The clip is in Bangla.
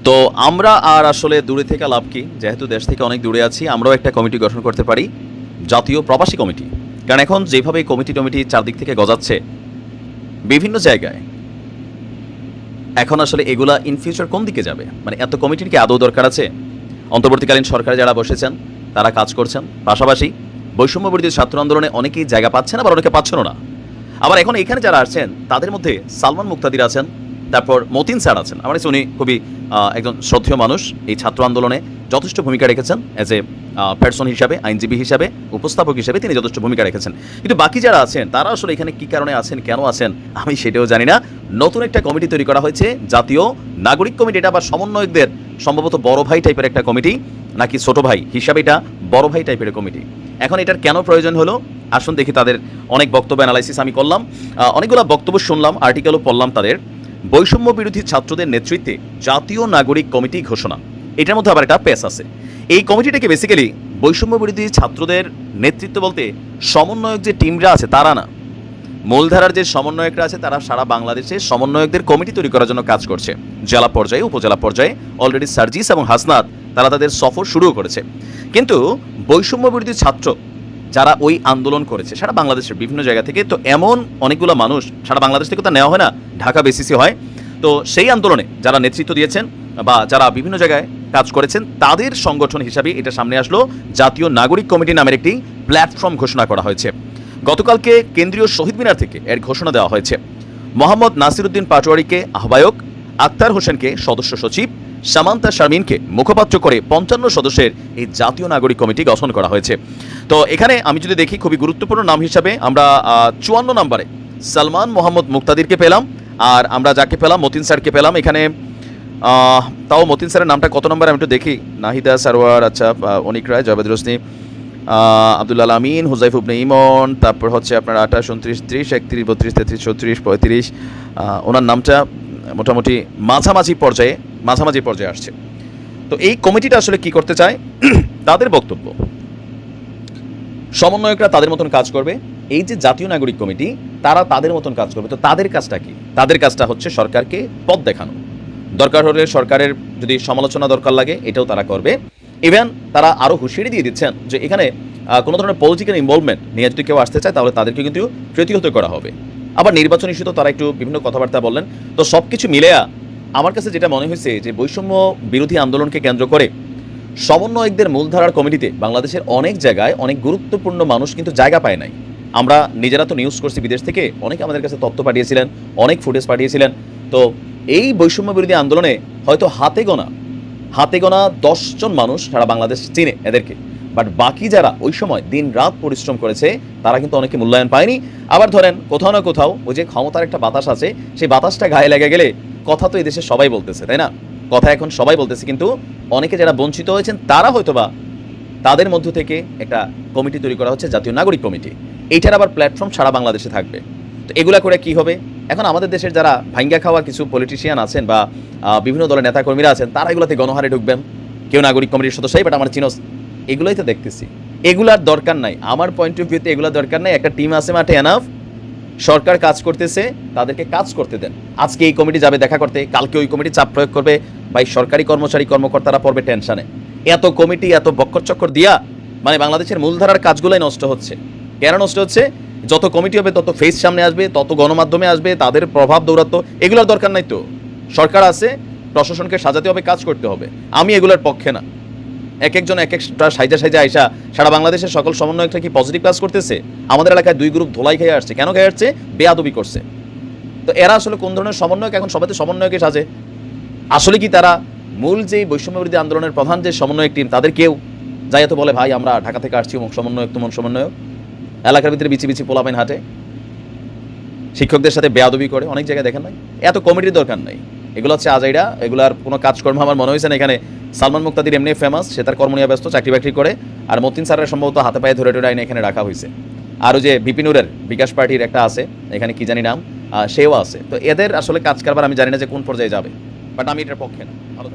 তো আমরা আর আসলে দূরে থেকে লাভ কি, যেহেতু দেশ থেকে অনেক দূরে আছি, আমরাও একটা কমিটি গঠন করতে পারি, জাতীয় প্রবাসী কমিটি। কারণ এখন যেভাবে কমিটি চারদিক থেকে গজাচ্ছে বিভিন্ন জায়গায়, এখন আসলে এগুলা ইন ফিউচার কোন দিকে যাবে? মানে এত কমিটির কি আদৌ দরকার আছে? অন্তর্বর্তীকালীন সরকারে যারা বসেছেন তারা কাজ করছেন, পাশাপাশি বৈষম্য বিরোধী ছাত্র আন্দোলনে অনেকেই জায়গা পাচ্ছেন, আবার অনেকে পাচ্ছেন না। আবার এখন এখানে যারা আসছেন তাদের মধ্যে সালমান মুক্তাদির আছেন, তারপর মতিন স্যার আছেন। আমার কাছে উনি খুবই একজন শ্রদ্ধেয় মানুষ, এই ছাত্র আন্দোলনে যথেষ্ট ভূমিকা রেখেছেন অ্যাজ এ পার্সন হিসাবে, আইনজীবী হিসাবে, উপস্থাপক হিসাবে তিনি যথেষ্ট ভূমিকা রেখেছেন। কিন্তু বাকি যারা আছেন তারা আসলে এখানে কী কারণে আছেন, কেন আছেন, আমি সেটাও জানি না। নতুন একটা কমিটি তৈরি করা হয়েছে, জাতীয় নাগরিক কমিটি। এটা আবার সমন্বয়কদের সম্ভবত বড় ভাই টাইপের একটা কমিটি, নাকি ছোট ভাই হিসাবে এটা বড় ভাই টাইপের কমিটি। এখন এটার কেন প্রয়োজন হলো, আসুন দেখি। তাদের অনেক বক্তব্য অ্যানালাইসিস আমি করলাম, অনেকগুলো বক্তব্য শুনলাম, আর্টিকেলও পড়লাম তাদের। বৈষম্য বিরোধী ছাত্রদের নেতৃত্বে জাতীয় নাগরিক কমিটি ঘোষণা, এটার মধ্যে আবার একটা পেস আছে। এই কমিটিটাকে বেসিক্যালি বৈষম্য বিরোধী ছাত্রদের নেতৃত্ব বলতে সমন্বয়ক যে টিমরা আছে তারা না, মূলধারার যে সমন্বয়করা আছে তারা সারা বাংলাদেশে সমন্বয়কদের কমিটি তৈরি করার জন্য কাজ করছে। জেলা পর্যায়ে, উপজেলা পর্যায়ে অলরেডি সার্জিস এবং হাসনাত তারা তাদের সফর শুরুও করেছে। কিন্তু বৈষম্য বিরোধী ছাত্র যারা ওই আন্দোলন করেছে সারা বাংলাদেশের বিভিন্ন জায়গা থেকে, তো এমন অনেকগুলো মানুষ সারা বাংলাদেশ থেকে তো নেওয়া হয় না, ঢাকা বেসিসে হয়। তো সেই আন্দোলনে যারা নেতৃত্ব দিয়েছেন বা যারা বিভিন্ন জায়গায় কাজ করেছেন তাদের সংগঠন হিসাবে এটা সামনে আসলো, জাতীয় নাগরিক কমিটি নামের একটি প্ল্যাটফর্ম ঘোষণা করা হয়েছে। গতকালকে কেন্দ্রীয় শহীদ মিনার থেকে এর ঘোষণা দেওয়া হয়েছে। মোহাম্মদ নাসিরউদ্দিন পাটোয়ারিকে আহ্বায়ক, আক্তার হোসেনকে সদস্য সচিব, সামান্তা শারমিনকে মুখপাত্র করে ৫৫ সদস্যের এই জাতীয় নাগরিক কমিটি গঠন করা হয়েছে। তো এখানে আমি যদি দেখি খুবই গুরুত্বপূর্ণ নাম হিসাবে আমরা ৫৪ নম্বরে সালমান মোহাম্মদ মুক্তাদিরকে পেলাম, আর আমরা যাকে পেলাম মতিন স্যারকে পেলাম। এখানে তাও মতিন স্যারের নামটা কত নম্বরে আমি একটু দেখি। নাহিদা সারোয়ার, আচ্ছা, অনিক রায়, জাভেদ রোশনি, আব্দুল্লাহ আমিন, হুজাইফ ইবনে ইমন, তারপর হচ্ছে আপনার ২৮, ২৯, ৩০, ৩১, ৩২, ৩৩, ৩৪, ৩৫। ওনার নামটা মোটামুটি মাঝামাঝি পর্যায়ে আসছে। তো এই কমিটিটা আসলে কি করতে চায়, তাদের বক্তব্য সমন্বয়করা তাদের মতন কাজ করবে, এই যে জাতীয় নাগরিক কমিটি তারা তাদের মতন কাজ করবে। তো তাদের কাজটা কি? তাদের কাজটা হচ্ছে সরকারকে পথ দেখানো, দরকার হলে সরকারের যদি সমালোচনা দরকার লাগে এটাও তারা করবে। ইভেন তারা আরও হুঁশিয়ারি দিয়ে দিচ্ছেন যে এখানে কোনো ধরনের পলিটিক্যাল ইনভলভমেন্ট নিয়ে যদি কেউ আসতে চায় তাহলে তাদেরকে কিন্তু প্রতিহত করা হবে। আবার নির্বাচন ইস্যুতেও তারা একটু বিভিন্ন কথাবার্তা বললেন। তো সব কিছু মিলে আমার কাছে যেটা মনে হয়েছে যে বৈষম্য বিরোধী আন্দোলনকে কেন্দ্র করে সমন্বয়কদের মূলধারার কমিটিতে বাংলাদেশের অনেক জায়গায় অনেক গুরুত্বপূর্ণ মানুষ কিন্তু জায়গা পায় নাই। আমরা নিজেরা তো নিউজ করছি বিদেশ থেকে, অনেকে আমাদের কাছে তথ্য পাঠিয়েছিলেন, অনেক ফুটেজ পাঠিয়েছিলেন। তো এই বৈষম্য বিরোধী আন্দোলনে হয়তো হাতে গোনা ১০ জন মানুষ সারা বাংলাদেশ চিনে এদেরকে, বাট বাকি যারা ওই সময় দিন রাত পরিশ্রম করেছে তারা কিন্তু অনেকে মূল্যায়ন পায়নি। আবার ধরেন কোথাও না কোথাও ওই যে ক্ষমতার একটা বাতাস আছে, সেই বাতাসটা গায়ে লেগে গেলে কথা তো এদেশে সবাই বলতেছে, তাই না? কথা এখন সবাই বলতেছে, কিন্তু অনেকে যারা বঞ্চিত হয়েছেন তারা হয়তোবা তাদের মধ্য থেকে একটা কমিটি তৈরি করা হচ্ছে, জাতীয় নাগরিক কমিটি। এইটার আবার প্ল্যাটফর্ম সারা বাংলাদেশে থাকবে। তো এগুলা করে কি হবে, এখন আমাদের দেশের যারা ভাঙ্গা খাওয়া কিছু পলিটিশিয়ান আছেন বা বিভিন্ন দলের নেতাকর্মীরা আছেন তারা এগুলোতে গণহারে ঢুকবেন, কেউ নাগরিক কমিটির সদস্যই, বাট আমার চিনোস, এগুলোই তো দেখতেছি। এগুলার দরকার নাই, আমার পয়েন্ট অফ ভিউতে এগুলোর দরকার নাই। একটা টিম আছে মাঠে, এনাফ, সরকার কাজ করতেছে, তাদেরকে কাজ করতে দেন। আজকে এই কমিটি যাবে দেখা করতে, কালকে ওই কমিটি চাপ প্রয়োগ করবে, ভাই সরকারি কর্মকর্তারা পড়বে টেনশনে। এত কমিটি, এত বক্কর চক্কর দিয়া মানে বাংলাদেশের মূলধারার কাজগুলোই নষ্ট হচ্ছে। কেন নষ্ট হচ্ছে? যত কমিটি হবে তত ফেস সামনে আসবে, তত গণমাধ্যমে আসবে, তাদের প্রভাব দৌরাত্ম, এগুলোর দরকার নাই তো। সরকার আছে, প্রশাসনকে সাজাতে হবে, কাজ করতে হবে। আমি এগুলোর পক্ষে না। এক একজন এক একটা সাইজা আইসা সারা বাংলাদেশের সকল সমন্বয়করা কি পজিটিভ কাজ করতেছে? আমাদের এলাকায় 2 গ্রুপ ধোলাই খেয়ে আসছে। কেন খেয়ে আসছে? বেয়াদবি করছে। তো এরা আসলে কোন ধরনের সমন্বয়ক? এখন সবাই তো সমন্বয়কে সাজে। আসলে কি তারা মূল যে বৈষম্য বিরোধী আন্দোলনের প্রধান যে সমন্বয়ক টিম তাদের কেউ যাই তো বলে ভাই আমরা ঢাকা থেকে আসছি, অমুক সমন্বয়ক, তুমন সমন্বয়ক, এলাকার ভিতরে বিচি পোলাপাইন হাঁটে, শিক্ষকদের সাথে বেয়াদবি করে, অনেক জায়গায় দেখেন নাই? এত কমিটির দরকার নাই। এগুলো হচ্ছে আজাইরা, এগুলার কোনো কাজকর্ম আমার মনে হয়েছে না। এখানে সালমান মুক্তাদির এমনি ফেমাস, সে তার কর্ম নিয়ে ব্যস্ত, চাকরি বাকরি করে, আর মতিন স্যারের সম্ভবত হাতে পায়ে ধরে আইনে এখানে রাখা হয়েছে। আর ওই যে বিপিনুরের বিকাশ পার্টির একটা আছে এখানে, কি জানি নাম, সেও আছে। তো এদের আসলে কাজ কারবার আমি জানি না যে কোন পর্যায়ে যাবে, বাট আমি এটার পক্ষে না। ভালো।